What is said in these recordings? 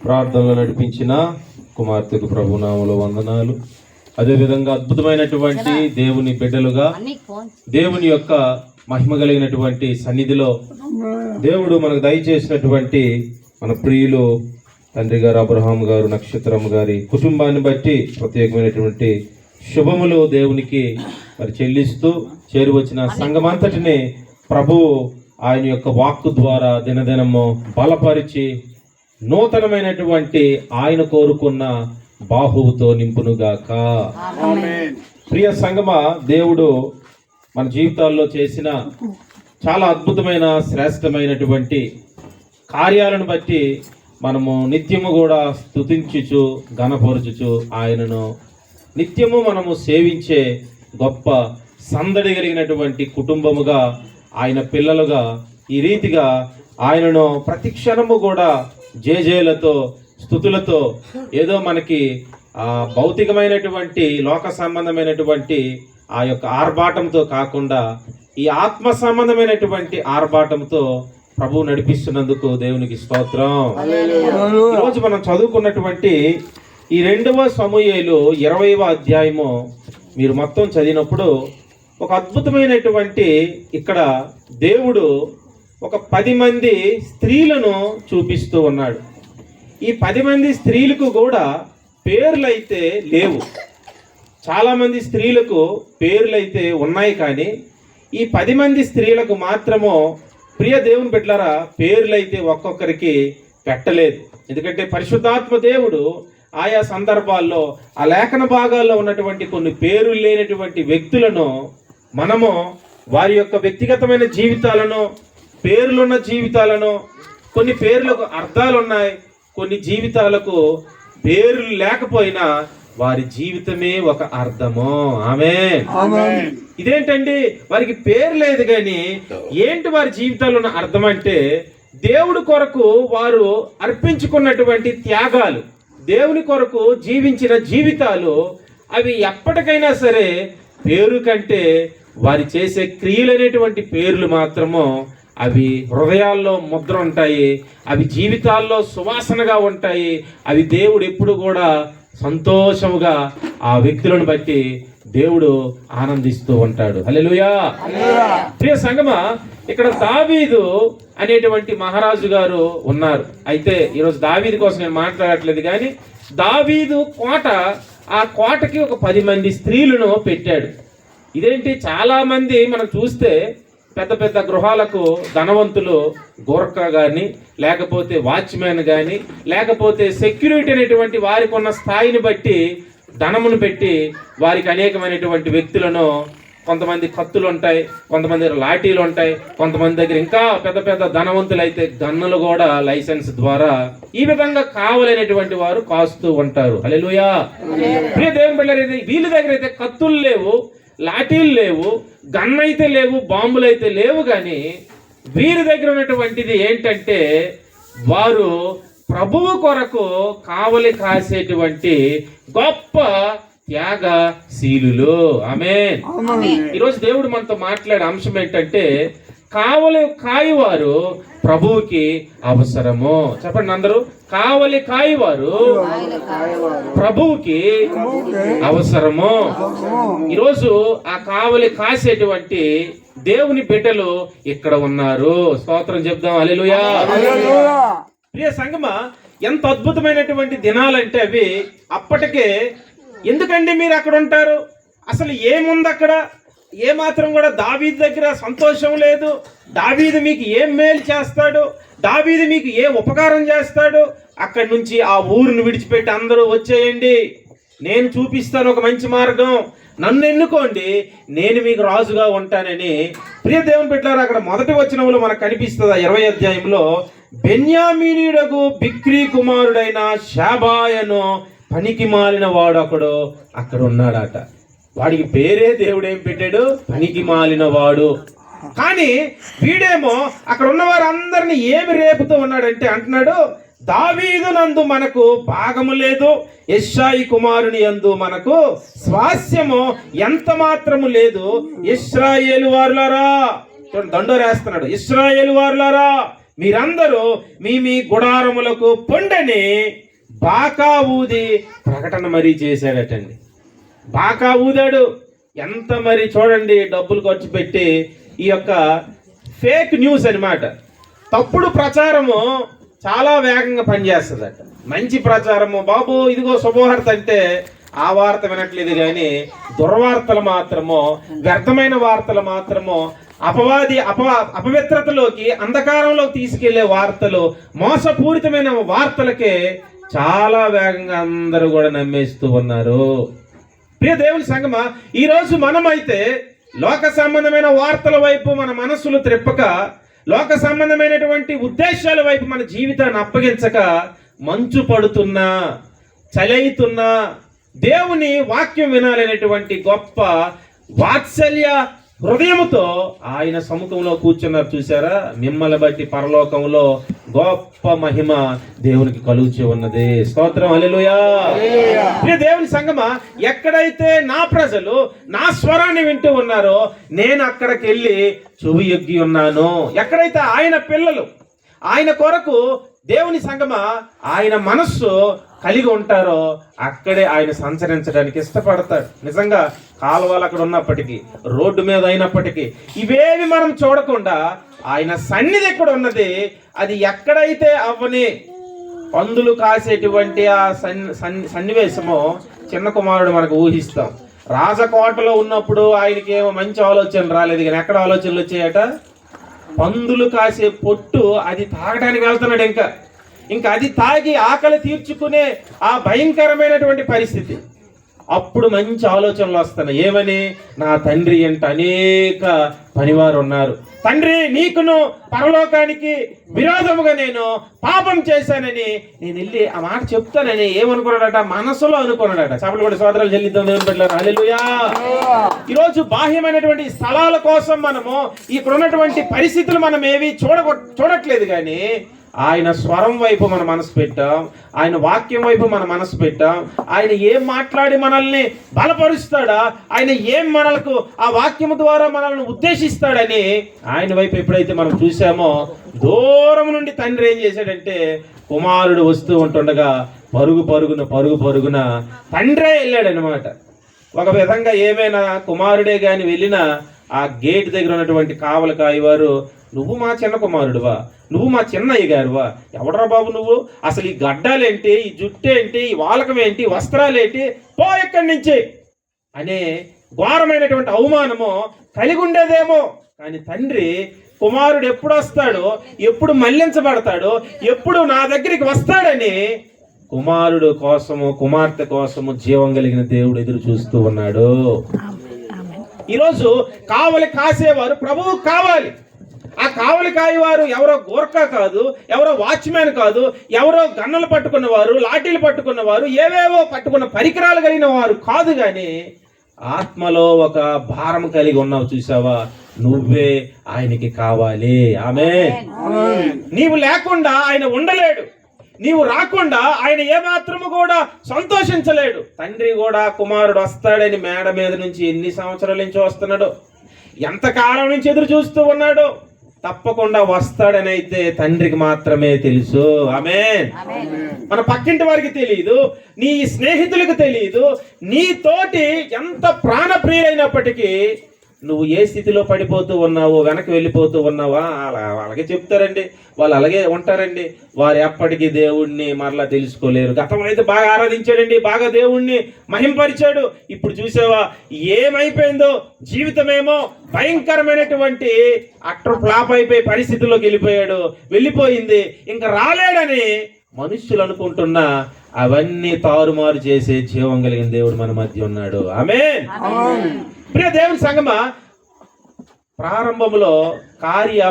ప్రార్థనలో నడిపించిన కుమార్తెకు ప్రభునామములో వందనాలు. అదేవిధంగా అద్భుతమైనటువంటి దేవుని బిడ్డలుగా దేవుని యొక్క మహిమ కలిగినటువంటి సన్నిధిలో దేవుడు మనకు దయచేసినటువంటి మన ప్రియులు తండ్రి గారు అబ్రహాం గారు, నక్షత్రం గారి కుటుంబాన్ని బట్టి ప్రత్యేకమైనటువంటి శుభములు దేవునికి మరి చెల్లిస్తూ చేరువచ్చిన సంఘమంతటిని ప్రభువు ఆయన యొక్క వాక్కు ద్వారా దినదినము బలపరిచి నూతనమైనటువంటి ఆయన కోరుకున్న బాహువుతో నింపునుగాక. ప్రియ సంగమ, దేవుడు మన జీవితాల్లో చేసిన చాలా అద్భుతమైన శ్రేష్టమైనటువంటి కార్యాలను బట్టి మనము నిత్యము కూడా స్తుతించుచు ఘనపరచుచు ఆయనను నిత్యము మనము సేవించే గొప్ప సందడి కలిగినటువంటి కుటుంబముగా, ఆయన పిల్లలుగా ఈ రీతిగా ఆయనను ప్రతి క్షణము కూడా జేజేలతో స్తుతులతో ఏదో మనకి భౌతికమైనటువంటి లోక సంబంధమైనటువంటి ఆ యొక్క ఆర్భాటంతో కాకుండా ఈ ఆత్మ సంబంధమైనటువంటి ఆర్భాటంతో ప్రభువు నడిపిస్తున్నందుకు దేవునికి స్తోత్రం. ఈరోజు మనం చదువుకున్నటువంటి ఈ 2వ సమూయేలు 20వ అధ్యాయము మీరు మొత్తం చదివినప్పుడు ఒక అద్భుతమైనటువంటి ఇక్కడ దేవుడు ఒక 10 మంది స్త్రీలను చూపిస్తూ ఉన్నాడు. ఈ 10 మంది స్త్రీలకు కూడా పేర్లైతే లేవు. చాలామంది స్త్రీలకు పేర్లైతే ఉన్నాయి, కానీ ఈ 10 మంది స్త్రీలకు మాత్రము ప్రియ దేవుని బిడ్డలారా పేర్లైతే ఒక్కొక్కరికి పెట్టలేదు. ఎందుకంటే పరిశుద్ధాత్మ దేవుడు ఆయా సందర్భాల్లో ఆ లేఖన భాగాల్లో ఉన్నటువంటి కొన్ని పేర్లు లేనటువంటి వ్యక్తులను మనము వారి యొక్క వ్యక్తిగతమైన జీవితాలను, పేర్లున్న జీవితాలను, కొన్ని పేర్లకు అర్థాలు ఉన్నాయి, కొన్ని జీవితాలకు పేర్లు లేకపోయినా వారి జీవితమే ఒక అర్థము. ఆమేన్. ఇదేంటండి, వారికి పేరు లేదు కానీ ఏంటి వారి జీవితాల్లో ఉన్న అర్థం అంటే దేవుడి కొరకు వారు అర్పించుకున్నటువంటి త్యాగాలు, దేవుని కొరకు జీవించిన జీవితాలు, అవి ఎప్పటికైనా సరే పేరు కంటే వారి చేసే క్రియలు అనేటువంటి పేర్లు మాత్రము అవి హృదయాల్లో ముద్ర ఉంటాయి, అవి జీవితాల్లో సువాసనగా ఉంటాయి. అవి దేవుడు ఎప్పుడు కూడా సంతోషముగా ఆ వ్యక్తులను బట్టి దేవుడు ఆనందిస్తూ ఉంటాడు. హల్లెలూయా. ప్రియ సంగమా, ఇక్కడ దావీదు అనేటువంటి మహారాజు గారు ఉన్నారు. అయితే ఈరోజు దావీదు కోసం నేను మాట్లాడట్లేదు, కానీ దావీదు కోట, ఆ కోటకి ఒక 10 మంది స్త్రీలను పెట్టాడు. ఇదేంటి, చాలా మంది మనం చూస్తే పెద్ద పెద్ద గృహాలకు ధనవంతులు గోర్ఖా కానీ, లేకపోతే వాచ్మెన్ కానీ, లేకపోతే సెక్యూరిటీ అనేటువంటి వారికి ఉన్న స్థాయిని బట్టి ధనమును పెట్టి వారికి అనేకమైనటువంటి వ్యక్తులను, కొంతమంది కత్తులు ఉంటాయి, కొంతమంది దగ్గర లాఠీలు ఉంటాయి, కొంతమంది దగ్గర ఇంకా పెద్ద పెద్ద ధనవంతులు అయితే గన్నులు కూడా లైసెన్స్ ద్వారా ఈ విధంగా కావాలనేటువంటి వారు కాస్తూ ఉంటారు. హల్లెలూయా. ప్రియ దేవుని బిడ్డలారా, వీళ్ళ దగ్గర అయితే కత్తులు లేవు, లాఠీలు లేవు, గన్ అయితే లేవు, బాంబులు అయితే లేవు, కానీ వీరి దగ్గర ఉన్నటువంటిది ఏంటంటే వారు ప్రభువు కొరకు కావలి కాసేటువంటి గొప్ప త్యాగశీలులు. ఆమేన్. ఈరోజు దేవుడు మనతో మాట్లాడే అంశం ఏంటంటే కావలి కాయవారు ప్రభువుకి అవసరము. చెప్పండి అందరూ, కావలి కాయవారు ప్రభువుకి అవసరము. ఈరోజు ఆ కావలి కాసేటువంటి దేవుని బిడ్డలు ఇక్కడ ఉన్నారు. స్తోత్రం చెప్దాం. హల్లెలూయా. ప్రియ సంగమా, ఎంత అద్భుతమైనటువంటి దినాలంటే అవి. అప్పటికే ఎందుకండి మీరు అక్కడ ఉంటారు, అసలు ఏముంది అక్కడ, ఏ మాత్రం కూడా దావీదు దగ్గర సంతోషం లేదు, దావీదు మీకు ఏం మేలు చేస్తాడు, దావీదు మీకు ఏ ఉపకారం చేస్తాడు, అక్కడి నుంచి ఆ ఊరిని విడిచిపెట్టి అందరూ వచ్చేయండి, నేను చూపిస్తాను ఒక మంచి మార్గం, నన్ను ఎన్నుకోండి, నేను మీకు రాజుగా ఉంటానని. ప్రియ దేవుని బిడ్డలారా, అక్కడ మొదటి వచనంలో మనకు కనిపిస్తుంది 20వ అధ్యాయంలో, బెన్యామీనీయుడగు బిక్రీ కుమారుడైన షాబాయను పనికి మాలిన వాడు అక్కడ ఉన్నాడట. వాడికి పేరే దేవుడు ఏం పెట్టాడు, పనికి మాలిన వాడు. కానీ వీడేమో అక్కడ ఉన్న వారందరినీ ఏమి రేపుతూ ఉన్నాడంటే అంటున్నాడు, దావీదు నందు మనకు భాగము లేదు, యెష్షాయి కుమారుని యందు మనకు స్వాస్యము ఎంత మాత్రము లేదు. ఇశ్రాయేలు వారులారా, చూడండి దండోరేస్తున్నాడు, ఇశ్రాయేలు వారులారా మీరందరూ మీ మీ గుడారములకు పొండని బాకా ఊది ప్రకటన మరీ చేశాడటండి. బాకా ఊదాడు. ఎంత మరి చూడండి, డబ్బులు ఖర్చు పెట్టి ఈ యొక్క ఫేక్ న్యూస్ అన్నమాట, తప్పుడు ప్రచారము చాలా వేగంగా పనిచేస్తుందట. మంచి ప్రచారము, బాబు ఇదిగో శుభవార్త అంటే ఆ వార్త వినట్లేదు, కానీ దుర్వార్తలు మాత్రము, వ్యర్థమైన వార్తలు మాత్రము, అపవాది అపవిత్రతలోకి, అంధకారంలోకి తీసుకెళ్లే వార్తలు, మోసపూరితమైన వార్తలకే చాలా వేగంగా అందరూ కూడా నమ్మేస్తూ ఉన్నారు. ప్రియ దేవుని సంగమా, ఈరోజు మనమైతే లోక సంబంధమైన వార్తల వైపు మన మనస్సులు త్రిప్పక, లోక సంబంధమైనటువంటి ఉద్దేశాల వైపు మన జీవితాన్ని అప్పగించక, మంచు పడుతున్నా చలైతున్నా దేవుని వాక్యం వినాలనేటువంటి గొప్ప వాత్సల్య హృదయముతో ఆయన సముఖంలో కూర్చున్నారు. చూసారా, మిమ్మల్ని బట్టి పరలోకంలో గొప్ప మహిమ దేవునికి కలుగుచే ఉన్నది. స్తోత్రం, హల్లెలూయా. ప్రియ దేవుని సంగమా, ఎక్కడైతే నా ప్రజలు నా స్వరాన్ని వింటూ ఉన్నారో నేను అక్కడికి వెళ్ళి చెవి ఎగ్గి ఉన్నాను. ఎక్కడైతే ఆయన పిల్లలు ఆయన కొరకు దేవుని సంగమా ఆయన మనస్సు కలిగి ఉంటారో అక్కడే ఆయన సంచరించడానికి ఇష్టపడతాడు. నిజంగా కాలువలు అక్కడ ఉన్నప్పటికీ, రోడ్డు మీద అయినప్పటికీ ఇవేవి మనం చూడకుండా ఆయన సన్నిధి ఎక్కడ ఉన్నది, అది ఎక్కడైతే అవ్వని పందులు కాసేటువంటి ఆ సన్నివేశమో చిన్న కుమారుడు మనకు ఊహిస్తాం. రాజకోటలో ఉన్నప్పుడు ఆయనకి ఏమో మంచి ఆలోచన రాలేదు, కానీ ఎక్కడ ఆలోచనలు వచ్చాయట, పందులు కాసే పొట్టు అది తాగడానికి వెళ్తున్నాడు. ఇంకా అది తాగి ఆకలి తీర్చుకునే ఆ భయంకరమైనటువంటి పరిస్థితి. అప్పుడు మంచి ఆలోచనలు వస్తున్నాయి. ఏమని, నా తండ్రి ఎంట అనేక పనివారు ఉన్నారు, తండ్రి నీకును పరలోకానికి విరోధముగా నేను పాపం చేశానని నేను వెళ్ళి ఆ మాట చెప్తానని ఏమనుకున్నాడట, మనసులో అనుకున్నాడట. చప్పట్లు కూడా సోదరులు చెల్లిద్దాం దేవుని బిడ్డలారా, హల్లెలూయా. ఈరోజు బాహ్యమైనటువంటి స్థలాల కోసం మనము ఇక్కడ ఉన్నటువంటి పరిస్థితులు మనం ఏవి చూడట్లేదు, కానీ ఆయన స్వరం వైపు మన మనసు పెట్టాం, ఆయన వాక్యం వైపు మన మనసు పెట్టాం. ఆయన ఏం మాట్లాడి మనల్ని బలపరుస్తాడా, ఆయన ఏం మనలకు ఆ వాక్యము ద్వారా మనల్ని ఉద్దేశిస్తాడని ఆయన వైపు ఎప్పుడైతే మనం చూసామో, దూరం నుండి తండ్రి ఏం చేశాడంటే, కుమారుడు వస్తూ ఉంటుండగా పరుగున తండ్రే వెళ్ళాడనమాట. ఒక విధంగా ఏమైనా కుమారుడే గాని వెళ్ళినా ఆ గేట్ దగ్గర ఉన్నటువంటి కావలి కాయవారు, నువ్వు మా చిన్న కుమారుడువా, నువ్వు మా చిన్నయ్య గారువా, ఎవడరా బాబు నువ్వు, అసలు ఈ గడ్డాలేంటి, ఈ జుట్టేంటి, ఈ వాలకం ఏంటి, వస్త్రాలేంటి, పో ఇక్కడి నుంచి అనే ఘోరమైనటువంటి అవమానము కలిగి ఉండేదేమో. కానీ తండ్రి కుమారుడు ఎప్పుడు వస్తాడో, ఎప్పుడు మళ్లించబడతాడో, ఎప్పుడు నా దగ్గరికి వస్తాడని కుమారుడు కోసము, కుమార్తె కోసము జీవం కలిగిన దేవుడు ఎదురు చూస్తూ ఉన్నాడు. ఈరోజు కావలి కాసేవారు ప్రభువు కావాలి. ఆ కావలి కాయవారు ఎవరో గోర్ఖా కాదు, ఎవరో వాచ్మ్యాన్ కాదు, ఎవరో గన్నలు పట్టుకున్నవారు, లాఠీలు పట్టుకున్నవారు, ఏవేవో పట్టుకున్న పరికరాలు కలిగిన వారు కాదు, కానీ ఆత్మలో ఒక భారం కలిగి ఉన్నావు. చూసావా, నువ్వే ఆయనకి కావాలి. ఆమేన్. నీవు లేకుండా ఆయన ఉండలేడు, నీవు రాకుండా ఆయన ఏమాత్రము కూడా సంతోషించలేడు. తండ్రి కూడా కుమారుడు వస్తాడని మేడ మీద నుంచి ఎన్ని సంవత్సరాల నుంచి వస్తున్నాడు, ఎంతకాలం నుంచి ఎదురు చూస్తూ ఉన్నాడు. తప్పకుండా వస్తాడని అయితే తండ్రికి మాత్రమే తెలుసు. ఆమేన్. మన పక్కింటి వారికి తెలియదు, నీ స్నేహితులకు తెలియదు, నీ తోటి ఎంత ప్రాణప్రియులైనప్పటికీ నువ్వు ఏ స్థితిలో పడిపోతూ ఉన్నావో, వెనక్కి వెళ్ళిపోతూ ఉన్నావా, అలాగే చెప్తారండి, వాళ్ళు అలాగే ఉంటారండి. వారు ఎప్పటికీ దేవుణ్ణి మరలా తెలుసుకోలేరు. గతంలో అయితే బాగా ఆరాధించాడండి, బాగా దేవుణ్ణి మహింపరిచాడు. ఇప్పుడు చూసావా ఏమైపోయిందో, జీవితమేమో భయంకరమైనటువంటి అట్టర్ ఫ్లాప్ అయిపోయి పరిస్థితుల్లోకి వెళ్ళిపోయింది. ఇంకా రాలేడని మనుష్యులు అనుకుంటున్నా అవన్నీ తారుమారు చేసే జీవం కలిగిన దేవుడు మన మధ్య ఉన్నాడు. ఆమేన్. ప్రియ దేవుని సంగమా, ప్రారంభంలో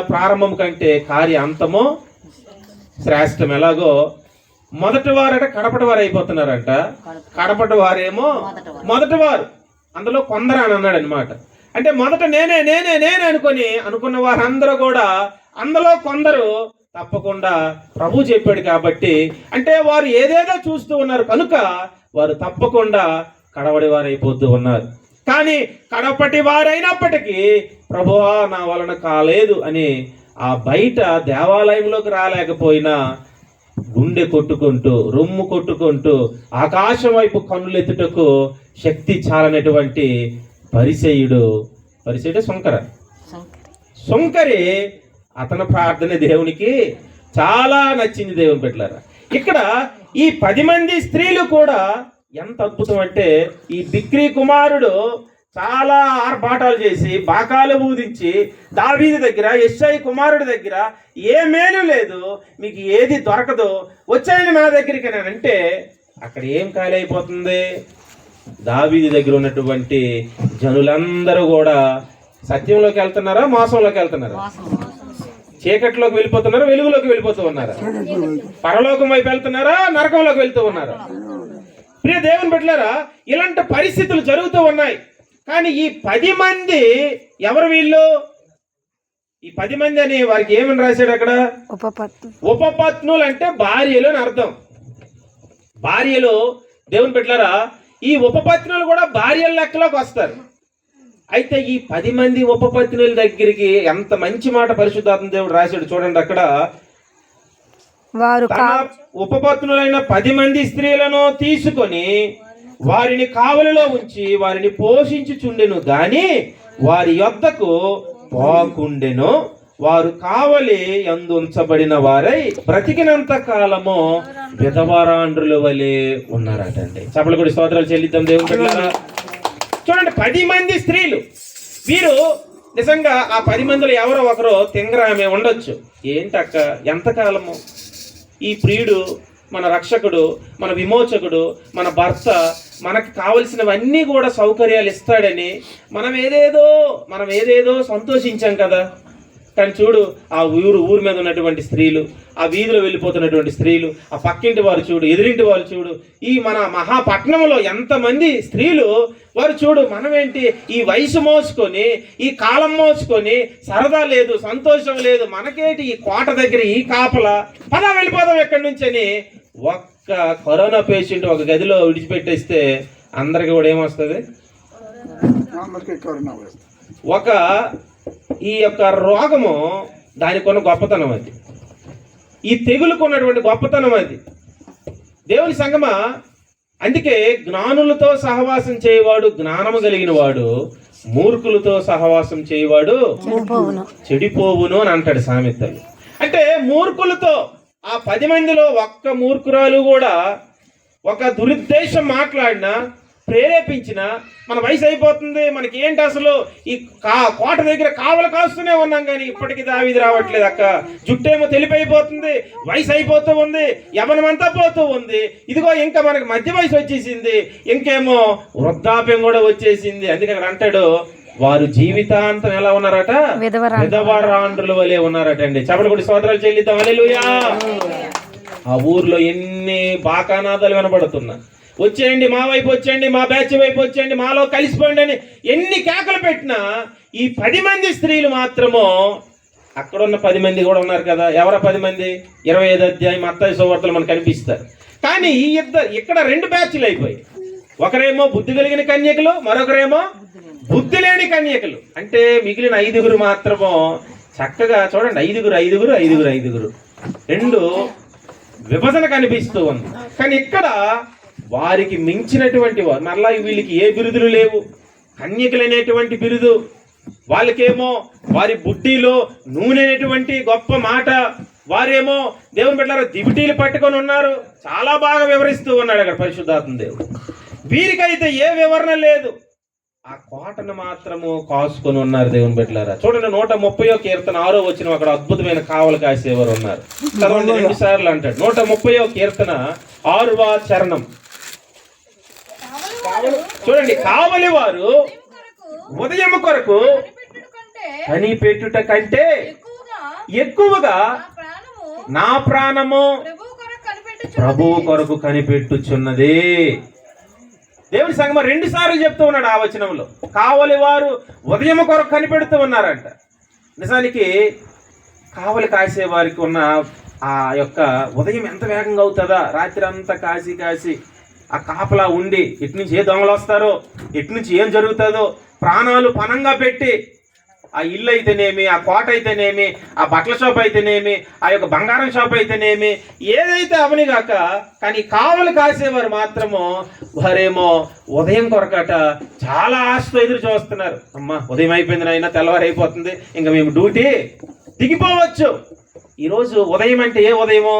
ప్రారంభం కంటే కార్య అంతము శ్రేష్టం. ఎలాగో మొదటి వారట కడపటి వారు అయిపోతున్నారంట, కడపటి వారేమో మొదటి వారు. అందులో కొందరు అని అన్నాడు అనమాట. అంటే మొదట నేనే అనుకున్న వారందరూ కూడా అందులో కొందరు తప్పకుండా ప్రభు చెప్పాడు కాబట్టి, అంటే వారు ఏదేదో చూస్తూ ఉన్నారు కనుక వారు తప్పకుండా కడవడి వారు అయిపోతూ ఉన్నారు. కానీ కడపటి వారైనప్పటికీ ప్రభువా నా వలన కాలేదు అని ఆ బయట దేవాలయంలోకి రాలేకపోయినా గుండె కొట్టుకుంటూ రొమ్ము కొట్టుకుంటూ ఆకాశం వైపు కన్నులెత్తుటకు శక్తి చాలనటువంటి పరిసయ్యుడు సుంకరి అతని ప్రార్థన దేవునికి చాలా నచ్చింది. దేవుని బిడ్డలారా, ఇక్కడ ఈ 10 మంది స్త్రీలు కూడా ఎంత అద్భుతం అంటే, ఈ బిక్రీ కుమారుడు చాలా ఆర్భాటాలు చేసి బాకాలు ఊదించి దావీదు దగ్గర యెష్షై కుమారుడి దగ్గర ఏ మేలు లేదు, మీకు ఏది దొరకదు, వచ్చేయండి నా దగ్గరికి అని అంటే అక్కడ ఏం ఖాళీ అయిపోతుంది? దావీదు దగ్గర ఉన్నటువంటి జనులందరూ కూడా సత్యంలోకి వెళ్తున్నారా, మోసంలోకి వెళ్తున్నారా? చీకట్లోకి వెళ్ళిపోతున్నారా, వెలుగులోకి వెళ్ళిపోతూ ఉన్నారా? పరలోకం వైపు వెళ్తున్నారా, నరకంలోకి వెళ్తూ ఉన్నారా? ప్రియ దేవుని బిడ్డలారా, ఇలాంటి పరిస్థితులు జరుగుతూ ఉన్నాయి. కానీ ఈ 10 మంది ఎవరు వీళ్ళు? ఈ 10 మంది అని వారికి ఏమని రాశాడు అక్కడ? ఉపపత్నులు అంటే భార్యలు అని అర్థం. భార్యలు, దేవుని బిడ్డలారా, ఈ ఉపపత్నులు కూడా భార్యల లెక్కలోకి వస్తారు. అయితే ఈ 10 మంది ఉపపత్నుల దగ్గరికి ఎంత మంచి మాట పరిశుద్ధాత్మ దేవుడు రాశాడు చూడండి. అక్కడ ఉపపత్నులైన 10 మంది స్త్రీలను తీసుకొని వారిని కావలిలో ఉంచి వారిని పోషించుచుండెను గాని వారి యొద్దకు పోకుండెను. వారు కావలి యందు ఉంచబడిన వారై బ్రతికినంత కాలము విధవరాండ్రుల వలె ఉన్నారటండి. చప్పలు కూడా స్తోత్రాలు చెల్లిద్దాం దేవుని బిడ్డలారా. చూడండి, 10 మంది స్త్రీలు. వీరు నిజంగా ఆ 10 మందిలో ఎవరో ఒకరు తింగరామే ఉండొచ్చు. ఏంటక్క, ఎంతకాలము ఈ ప్రియుడు, మన రక్షకుడు, మన విమోచకుడు, మన భర్త మనకు కావలసినవన్నీ కూడా సౌకర్యాలు ఇస్తాడని మనం ఏదేదో సంతోషించాం కదా. కానీ చూడు, ఆ ఊరు మీద ఉన్నటువంటి స్త్రీలు, ఆ వీధిలో వెళ్ళిపోతున్నటువంటి స్త్రీలు, ఆ పక్కింటి వారు చూడు, ఎదురింటి వారు చూడు, ఈ మన మహాపట్నంలో ఎంతమంది స్త్రీలు వారు చూడు. మనమేంటి ఈ వయసు మోసుకొని, ఈ కాలం మోసుకొని, సరదా లేదు, సంతోషం లేదు, మనకేంటి ఈ కోట దగ్గర ఈ కాపల, పదా వెళ్ళిపోదాం ఎక్కడి నుంచి అని ఒక్క కరోనా పేషెంట్ ఒక గదిలో విడిచిపెట్టేస్తే అందరికి కూడా ఏమొస్తుంది? ఒక ఈ యొక్క రోగము దానికి ఉన్న గొప్పతనం అది, ఈ తెగులుకు ఉన్నటువంటి గొప్పతనం అది. దేవుని సంగమా, అందుకే జ్ఞానులతో సహవాసం చేయవాడు జ్ఞానము కలిగిన వాడు, మూర్ఖులతో సహవాసం చేయవాడు చెడిపోవును అని అంటాడు సామెతలు. అంటే మూర్ఖులతో, ఆ 10 మందిలో ఒక్క మూర్ఖురాలు కూడా ఒక దురుద్దేశం మాట్లాడినా, ప్రేరేపించిన, మన వయసు అయిపోతుంది, మనకి ఏంటి అసలు ఈ కోట దగ్గర కావలు కాస్తూనే ఉన్నాం కానీ ఇప్పటికీ దావీదు రావట్లేదు అక్క, జుట్టేమో తెలిపైపోతుంది, వయసు అయిపోతూ ఉంది, యవ్వనమంతా పోతూ ఉంది, ఇదిగో ఇంకా మనకి మధ్య వయసు వచ్చేసింది, ఇంకేమో వృద్ధాప్యం కూడా వచ్చేసింది. అందుకే అక్కడ అంటాడు, వారు జీవితాంతం ఎలా ఉన్నారట? విధవరాండ్రుల వలె ఉన్నారట అండి. చపలు కూడా స్తోత్రాలు చెల్లిద్దాం. హల్లెలూయా. ఆ ఊర్లో ఎన్ని బాకానాదాలు వినబడుతున్నా, వచ్చేయండి మా వైపు, వచ్చేయండి మా బ్యాచ్ వైపు, వచ్చేయండి మాలో కలిసిపోండి అని ఎన్ని కేకలు పెట్టినా ఈ 10 మంది స్త్రీలు మాత్రము, అక్కడ ఉన్న 10 మంది కూడా ఉన్నారు కదా. ఎవరో 10 మంది? 25వ అధ్యాయం మత్తయి సువార్తలో మనకు కనిపిస్తారు. కానీ ఈ ఇక్కడ 2 బ్యాచ్లు అయిపోయి, ఒకరేమో బుద్ధి కలిగిన కన్యకలు, మరొకరేమో బుద్ధి లేని కన్యకలు. అంటే మిగిలిన 5 మాత్రము చక్కగా చూడండి, 5 2 విభజన కనిపిస్తూ ఉంది. కానీ ఇక్కడ వారికి మించినటువంటి వారు, మరలా వీళ్ళకి ఏ బిరుదులు లేవు, కన్యకలనేటువంటి బిరుదు, వాళ్ళకేమో వారి బుడ్డిలో నూనె అనేటువంటి గొప్ప మాట, వారేమో దేవుని బిడ్డలారా దివిటీలు పట్టుకొని ఉన్నారు. చాలా బాగా వివరిస్తూ ఉన్నాడు అక్కడ పరిశుద్ధాత్మ దేవుడు. వీరికైతే ఏ వివరణ లేదు, ఆ కోటను మాత్రము కాసుకొని ఉన్నారు. దేవుని బిడ్డలారా చూడండి, 130వ కీర్తన 6వ వచనం, అక్కడ అద్భుతమైన కావలి కాసేవారు ఉన్నారు. చదవండి 2 సార్లు అంటాడు. 130వ కీర్తన 6వ చరణం చూడండి. కావలి వారు ఉదయం కొరకు కనిపెట్టుట కంటే ఎక్కువగా నా ప్రాణము ప్రభువు కొరకు కనిపెట్టుచున్నది. దేవుని సంగమ 2 సార్లు చెప్తూ ఉన్నాడు ఆ వచనంలో. కావలి వారు ఉదయం కొరకు కనిపెడుతూ ఉన్నారంట. నిజానికి కావలి కాసే వారికి ఉన్న ఆ యొక్క ఉదయం ఎంత వేగంగా అవుతుందా, రాత్రి అంతా కాసి ఆ కాపలా ఉండి ఇటు నుంచి ఏ దొంగలు వస్తారో, ఇటు నుంచి ఏం జరుగుతుందో ప్రాణాలు పణంగా పెట్టి ఆ ఇల్లు అయితేనేమి, ఆ కోట అయితేనేమి, ఆ బట్టల షాప్ అయితేనేమి, ఆ యొక్క బంగారం షాప్ అయితేనేమి, ఏదైతే అవని కాక, కానీ కావలి కాసేవారు మాత్రము వారేమో ఉదయం కొరకట చాలా ఆశతో ఎదురు చూస్తున్నారు. అమ్మా ఉదయం అయిపోయింది నాయన, తెల్లవారు అయిపోతుంది, ఇంకా మేము డ్యూటీ దిగిపోవచ్చు. ఈరోజు ఉదయం అంటే ఏ ఉదయమో?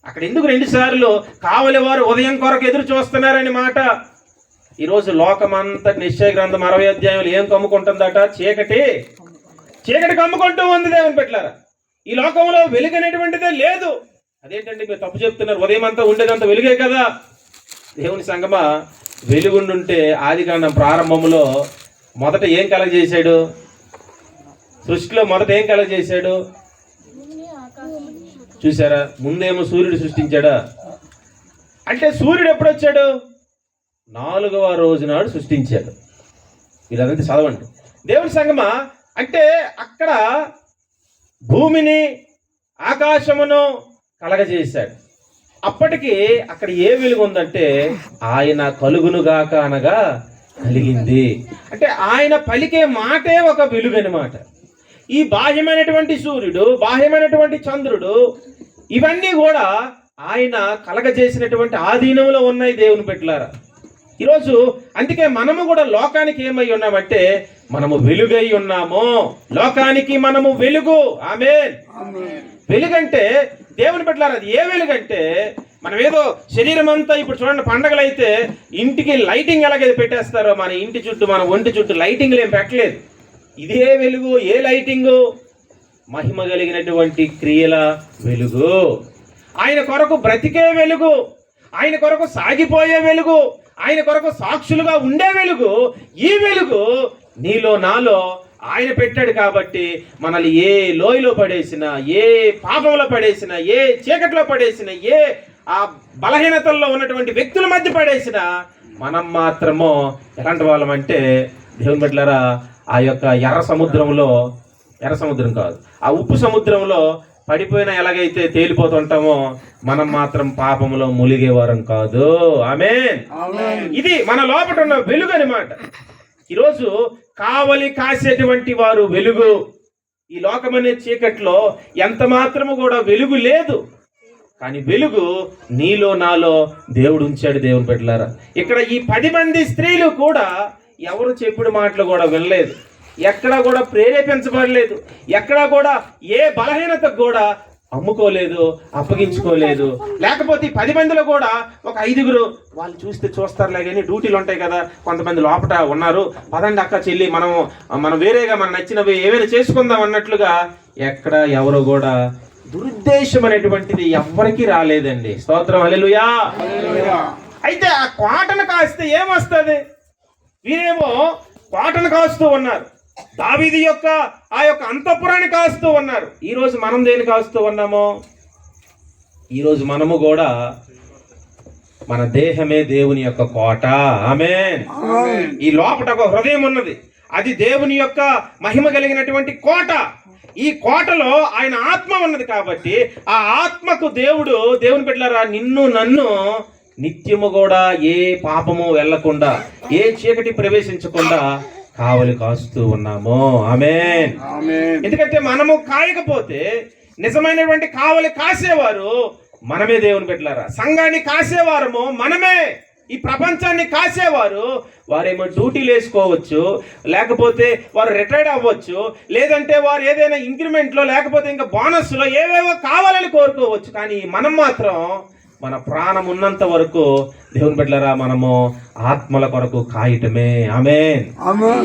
అక్కడ ఎందుకు 2 సార్లు కావలి వారు ఉదయం కొరకు ఎదురు చూస్తున్నారని మాట? ఈరోజు లోకమంతా నిశ్చయ గ్రంథం 60 అధ్యాయంలో ఏం కమ్ముకుంటుందట? చీకటి కమ్ముకుంటూ ఉంది దేవుని బిడ్డలారా. ఈ లోకంలో వెలుగు అనేటువంటిదే లేదు. అదేంటండి మీరు తప్పు చెప్తున్నారు, ఉదయం అంతా ఉండేదంతా వెలుగే కదా. దేవుని సంగమా, వెలుగుండుంటే ఆదికాండం ప్రారంభంలో మొదట ఏం కలగజేశాడు? సృష్టిలో మొదట ఏం కలగజేశాడు? చూసారా? ముందేమో సూర్యుడు సృష్టించాడా? అంటే సూర్యుడు ఎప్పుడు వచ్చాడు? 4వ రోజు నాడు సృష్టించాడు. వీళ్ళంతా చదవండి దేవుని సంగమా. అంటే అక్కడ భూమిని ఆకాశమును కలగజేశాడు. అప్పటికి అక్కడ ఏ వెలుగు ఉందంటే ఆయన కలుగునుగాక అనగా కలిగింది. అంటే ఆయన పలికే మాటే ఒక వెలుగు అన్నమాట. ఈ బాహ్యమైనటువంటి సూర్యుడు, బాహ్యమైనటువంటి చంద్రుడు, ఇవన్నీ కూడా ఆయన కలగజేసినటువంటి ఆధీనంలో ఉన్నాయి దేవుని బిడ్డలారా. ఈరోజు అందుకే మనము కూడా లోకానికి ఏమై ఉన్నామంటే మనము వెలుగై ఉన్నాము. లోకానికి మనము వెలుగు. ఆమేన్. వెలుగంటే దేవుని బిడ్డలారా, అది ఏ వెలుగంటే మనం ఏదో శరీరం అంతా, ఇప్పుడు చూడండి పండగలు అయితే ఇంటికి లైటింగ్ ఎలాగైతే పెట్టేస్తారో, మన ఇంటి చుట్టూ, మన ఒంటి చుట్టూ లైటింగ్లు ఏం పెట్టలేదు. ఇదే వెలుగు. ఏ లైటింగు? మహిమ కలిగినటువంటి క్రియల వెలుగు. ఆయన కొరకు బ్రతికే వెలుగు, ఆయన కొరకు సాగిపోయే వెలుగు, ఆయన కొరకు సాక్షులుగా ఉండే వెలుగు. ఈ వెలుగు నీలో నాలో ఆయన పెట్టాడు కాబట్టి మనల్ని ఏ లోయలో పడేసినా, ఏ పాపంలో పడేసినా, ఏ చీకట్లో పడేసినా, ఏ ఆ బలహీనతల్లో ఉన్నటువంటి వ్యక్తుల మధ్య పడేసినా మనం మాత్రము ఎలాంటి వాళ్ళం అంటే దేవుని బిడ్డలారా, ఆ యొక్క ఎర్ర సముద్రం కాదు, ఆ ఉప్పు సముద్రంలో పడిపోయినా ఎలాగైతే తేలిపోతుంటామో మనం మాత్రం పాపములో ములిగేవారం కాదు. ఆమేన్. ఇది మన లోపట ఉన్న వెలుగు అన్నమాట. ఈరోజు కావలి కాసేటువంటి వారు వెలుగు. ఈ లోకమనే చీకట్లో ఎంత మాత్రము కూడా వెలుగు లేదు. కానీ వెలుగు నీలో నాలో దేవుడు ఉంచాడు. దేవుని బిడ్డలారా, ఇక్కడ ఈ 10 మంది స్త్రీలు కూడా ఎవరు చెప్పుడు మాటలు కూడా వినలేదు, ఎక్కడా కూడా ప్రేరేపించబడలేదు, ఎక్కడా కూడా ఏ బలహీనతకు కూడా అమ్ముకోలేదు, అప్పగించుకోలేదు. లేకపోతే 10 మందిలో కూడా ఒక 5గురు వాళ్ళు చూస్తారులే కానీ డ్యూటీలు ఉంటాయి కదా, కొంతమంది లోపట ఉన్నారు, పదండి అక్క చెల్లి మనం వేరేగా మన నచ్చినవి ఏమైనా చేసుకుందాం అన్నట్లుగా ఎక్కడ ఎవరు కూడా దురుద్దేశం అనేటువంటిది ఎవ్వరికి రాలేదండి. స్తోత్రం, హల్లెలూయా. అయితే ఆ కోటను కాస్తే ఏమొస్తుంది? వీరేమో కోటను కాస్తూ ఉన్నారు, దావీదు యొక్క ఆ యొక్క అంతఃపురాన్ని కాస్తూ ఉన్నారు. ఈరోజు మనం దేని కాస్తూ ఉన్నామో? ఈరోజు మనము కూడా మన దేహమే దేవుని యొక్క కోట. ఆమేన్. ఈ లోపట ఒక హృదయం ఉన్నది, అది దేవుని యొక్క మహిమ కలిగినటువంటి కోట. ఈ కోటలో ఆయన ఆత్మ ఉన్నది కాబట్టి ఆ ఆత్మకు దేవుని బిడ్డలారా, నిన్ను నన్ను నిత్యము కూడా ఏ పాపము వెళ్లకుండా, ఏ చీకటి ప్రవేశించకుండా కావలి కాస్తూ ఉన్నాము. ఆమేన్. ఎందుకంటే మనము కాయకపోతే నిజమైనటువంటి కావలి కాసేవారు మనమే. దేవుని బిడ్డలారా, సంఘాన్ని కాసేవారము మనమే. ఈ ప్రపంచాన్ని కాసేవారు వారేమో డ్యూటీలు వేసుకోవచ్చు, లేకపోతే వారు రిటైర్డ్ అవ్వచ్చు, లేదంటే వారు ఏదైనా ఇంక్రిమెంట్లో లేకపోతే ఇంకా బోనస్లో ఏవేవో కావాలని కోరుకోవచ్చు. కానీ మనం మాత్రం మన ప్రాణం ఉన్నంత వరకు దేవుని బిడ్డలారా మనము ఆత్మల కొరకు కాయటమే. ఆమేన్.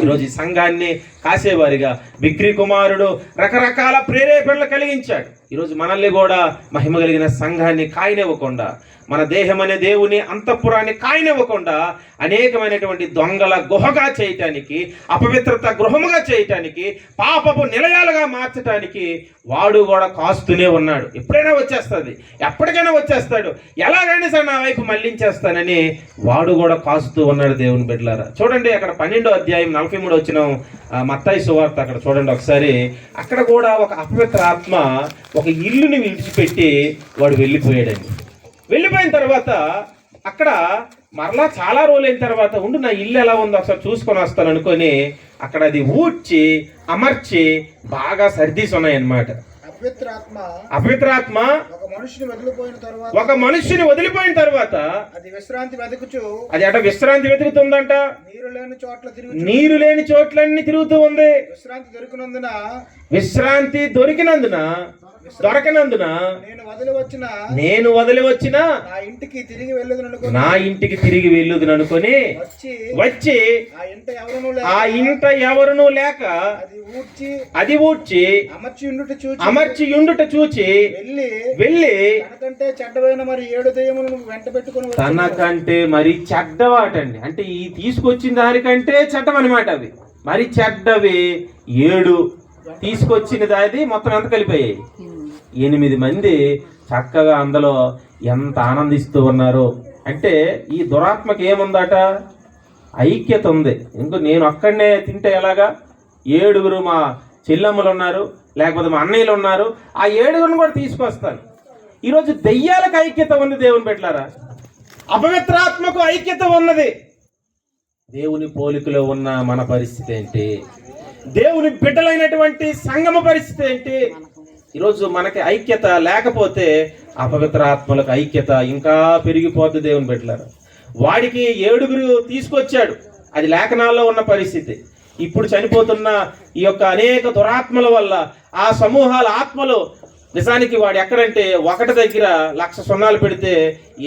ఈరోజు ఈ సంఘాన్ని కాసేవారిగా విక్రీ కుమారుడు రకరకాల ప్రేరేపణలు కలిగించాడు. ఈరోజు మనల్ని కూడా మహిమ కలిగిన సంఘాన్ని కాయనివ్వకుండా, మన దేహం అనే దేవుని అంతఃపురాన్ని కాయనివ్వకుండా అనేకమైనటువంటి దొంగల గుహగా చేయటానికి, అపవిత్రత గృహముగా చేయటానికి, పాపపు నిలయాలుగా మార్చటానికి వాడు కూడా కాస్తూనే ఉన్నాడు. ఎప్పుడైనా వచ్చేస్తుంది, ఎప్పటికైనా వచ్చేస్తాడు, ఎలాగైనా సరే నా వైపు మళ్ళించేస్తానని వాడు కూడా కాస్తూ ఉన్నాడు. దేవుని బిడ్డలారా, చూడండి అక్కడ 12వ అధ్యాయం 43 వచ్చిన మత్తయి సువార్త అక్కడ చూడండి ఒకసారి. అక్కడ కూడా ఒక అపవిత్ర ఆత్మ ఒక ఇల్లుని విడిచిపెట్టి వాడు వెళ్ళిపోయాడండి. వెళ్ళిపోయిన తర్వాత అక్కడ మరలా చాలా రోజులైన తర్వాత ఉండి నా ఇల్లు ఎలా ఉందో ఒకసారి చూసుకొని వస్తాను అనుకొని అక్కడ అది ఊడ్చి అమర్చి బాగా సర్దీసి ఉన్నాయన్నమాట. అపవిత్రాత్మ ఒక మనుషుని వదిలిపోయిన తర్వాత అది అట విశ్రాంతి వెతుకుతుందంట. నీరు లేని చోట్లన్నీ తిరుగుతూ ఉంది. విశ్రాంతి దొరకనందున నేను వదిలి వచ్చిన నా ఇంటికి తిరిగి వెళ్ళుదును అనుకొని వచ్చి ఆ ఇంట ఎవరునూ లేక అది ఊడ్చి అమర్చి ఉండుట చూచి వెళ్ళి తనకంటే మరి చెడ్డవాటండి, అంటే ఈ తీసుకొచ్చిన దానికంటే చెడ్డవన్నమాట. అవి మరి చెడ్డవి 7 తీసుకొచ్చిన దాది మొత్తం ఎంత కలిపోయాయి? 8 మంది చక్కగా అందులో ఎంత ఆనందిస్తూ ఉన్నారు. అంటే ఈ దురాత్మకి ఏముందట? ఐక్యత ఉంది. ఇంకో నేను అక్కడనే తింటే ఎలాగా? 7 మా చెల్లెమ్మలు ఉన్నారు, లేకపోతే మా అన్నయ్యలు ఉన్నారు, ఆ 7 కూడా తీసుకొస్తాను. ఈరోజు దెయ్యాలకు ఐక్యత ఉంది దేవుని బిడ్డలారా, అపవిత్రాత్మకు ఐక్యత ఉన్నది. దేవుని పోలికలో ఉన్న మన పరిస్థితి ఏంటి? దేవుని బిడ్డలైనటువంటి సంగమ పరిస్థితి ఏంటి? ఈరోజు మనకి ఐక్యత లేకపోతే అపవిత్ర ఆత్మలకు ఐక్యత ఇంకా పెరిగిపోద్ది దేవుని బిడ్డలారా. వాడికి 7 తీసుకొచ్చాడు, అది లేఖనాల్లో ఉన్న పరిస్థితి. ఇప్పుడు చనిపోతున్న ఈ యొక్క అనేక దురాత్మల వల్ల ఆ సమూహాల ఆత్మలు నిజానికి వాడు ఎక్కడంటే ఒకటి దగ్గర 1,00,000 సున్నాలు పెడితే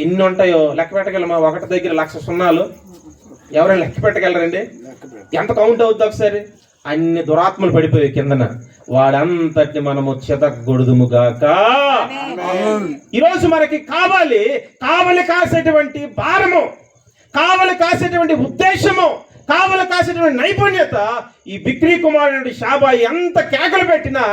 ఎన్ని ఉంటాయో లెక్క పెట్టగలమా? ఒకటి దగ్గర 1,00,000 సున్నాలు ఎవరైనా లెక్క పెట్టగలరండి? ఎంత కౌంట్ అవుతుంది ఒకసారి? అన్ని దురాత్మలు పడిపోయాయి కిందన. వాడంతటిని మనము చెదగొడుదుముగాక. ఈరోజు మనకి కావలి కాసేటువంటి భారము, కావలి కాసేటువంటి ఉద్దేశము, కావలి కాసేటువంటి నైపుణ్యత ఈ బిక్రీ కుమారుడు షాబాయి ఎంత కేకలు పెట్టినా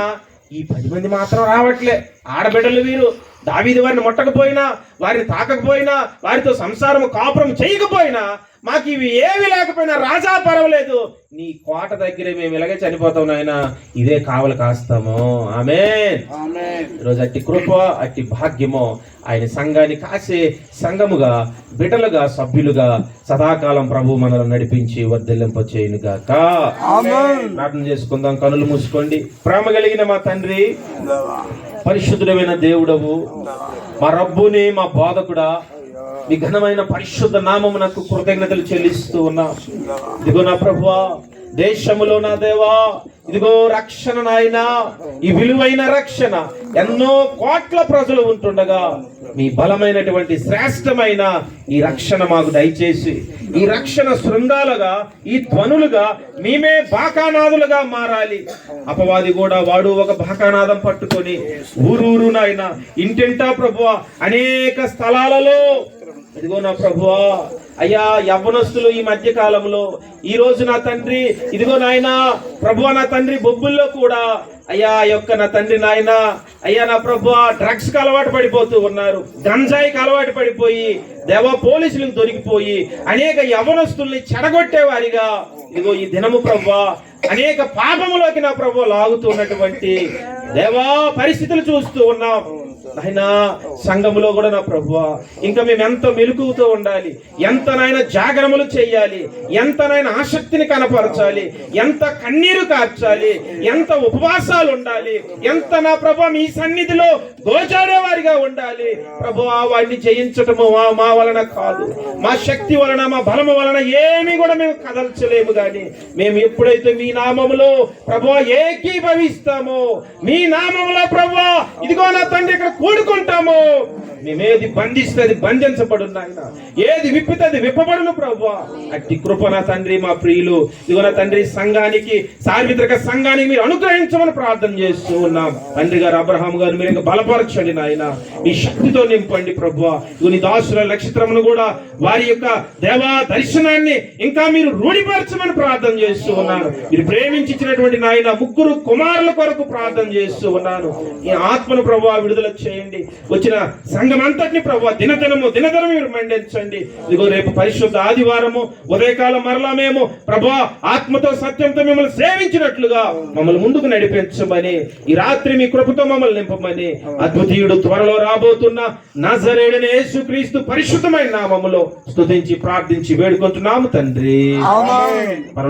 ఈ 10 మంది మాత్రం రావట్లే. ఆడబిడ్డలు వీరు దావీదు వారిని ముట్టకపోయినా, వారిని తాకకపోయినా, వారితో సంసారం కాపురం చేయకపోయినా, మాకు ఇవి ఏవి లేకపోయినా రాజా పర్వాలేదు, నీ కోట దగ్గరే మేము ఇలాగే చనిపోతాం నాయన, ఇదే కావలి కాస్తాము. ఆమేన్. ఈరోజు అట్టి కృప, అట్టి భాగ్యము ఆయన సంఘాన్ని కాసే సంఘముగా, బిడ్డలుగా, సభ్యులుగా సదాకాలం ప్రభు మనల్ని నడిపించి వర్ధిల్లింపచేయునుగాక. ప్రార్థన చేసుకుందాం. కనులు మూసుకోండి. ప్రేమ కలిగిన మా తండ్రి, పరిశుద్ధుడమైన దేవుడవు, మా రబ్బుని, మా బోధకుడా, మీ ఘనమైన పరిశుద్ధ నామమునకు కృతజ్ఞతలు చెల్లిస్తూ ఉన్నా. ఇదిగో నా ప్రభువా, దేశములో నా దేవా, ఇదిగో రక్షణ నాయనా, ఈ విలువైన రక్షణ ఎన్నో కోట్ల ప్రజలు ఉంటుండగా మీ బలమైనటువంటి శ్రేష్టమైన ఈ రక్షణ మాకు దయచేసి, ఈ రక్షణ శృంగాలుగా, ఈ ధ్వనులుగా మేమే బాకానాదులుగా మారాలి. అపవాది కూడా వాడు ఒక బాకానాదం పట్టుకొని ఊరూరు నాయన, ఇంటింటా ప్రభువా, అనేక స్థలాలలో ఇదిగో నా ప్రభువా, అయ్యా యవ్వనస్తులు ఈ మధ్య కాలంలో, ఈ రోజు నా తండ్రి ఇదిగో నాయన ప్రభువా, నా తండ్రి బొబ్బుల్లో కూడా అయ్యా యొక్క నా తండ్రి నాయన, అయ్యా నా ప్రభువా, డ్రగ్స్ కి అలవాటు పడిపోతూ ఉన్నారు, గంజాయికి అలవాటు పడిపోయి దేవ పోలీసులకు దొరికిపోయి అనేక యవ్వనస్తుల్ని చెడగొట్టే వారిగా ఇదిగో ఈ దినము ప్రభువా అనేక పాపములోకి నా ప్రభువా లాగుతున్నటువంటి దేవా పరిస్థితులు చూస్తూ ఉన్నాం. ఆయన సంఘములో కూడా నా ప్రభువా ఇంకా మేము ఎంత మెలకువతో ఉండాలి, ఎంతనైనా జాగరములు చేయాలి, ఎంతనైనా ఆసక్తిని కనపరచాలి, ఎంత కన్నీరు కార్చాలి, ఎంత ఉపవాసాలు ఉండాలి, ఎంత నా ప్రభువా మీ సన్నిధిలో గోచాడే వారిగా ఉండాలి. ప్రభువా వారిని జయించటము మా వలన కాదు, మా శక్తి వలన, మా బలము వలన ఏమి కూడా మేము కదల్చలేము. కానీ మేము ఎప్పుడైతే మీ నామములో ప్రభువా ఏకీభవిస్తామో, మీ నామములో ప్రభువా ఇదిగో నా తండ్రి ఇక్కడ కూడుకుంటాము, మేమేది బంధిస్తే అది బంధించబడును నాయన, ఏది విప్పితే అది విప్పబడును ప్రభువా. అట్టి కృప నా తండ్రి మా ప్రియులు ఇదిగో నా తండ్రి సంఘానికి, సార్వత్రిక సంఘానికి మీరు అనుగ్రహించమని ప్రార్థన చేస్తూ ఉన్నాం. తండ్రి గారు అబ్రహాం గారు మీరు ఇంకా బలపరచండి నాయన, మీ శక్తితో నింపండి ప్రభువా. ఇదిగో నీ దాసుల నక్షత్రమును కూడా వారి యొక్క దేవా దర్శనాన్ని ఇంకా మీరు రూఢిపరచమని ప్రార్థన చేస్తూ ఉన్నాను. మీరు ప్రేమించినటువంటి నాయన 3 కుమారుల కొరకు ప్రార్థన చేస్తూ ఉన్నాను. ఈ ఆత్మను ప్రభువా విడుదల చేయండి. వచ్చిన సంఘం అంతటిని ప్రభు దినదినము మీరు మండించండి. ఇదిగో రేపు పరిశుద్ధ ఆదివారము ఉదయకాలం మరలా మేము ప్రభు ఆత్మతో సత్యంతో మిమ్మల్ని సేవించినట్లుగా మమ్మల్ని ముందుకు నడిపించమని, ఈ రాత్రి మీ కృపతో మమ్మల్ని నింపమని, అద్భుతీయుడు త్వరలో రాబోతున్న నజరేయుడైన యేసుక్రీస్తు పరిశుద్ధమైన నామములో స్తుతించి ప్రార్థించి వేడుకుంటున్నాము తండ్రి.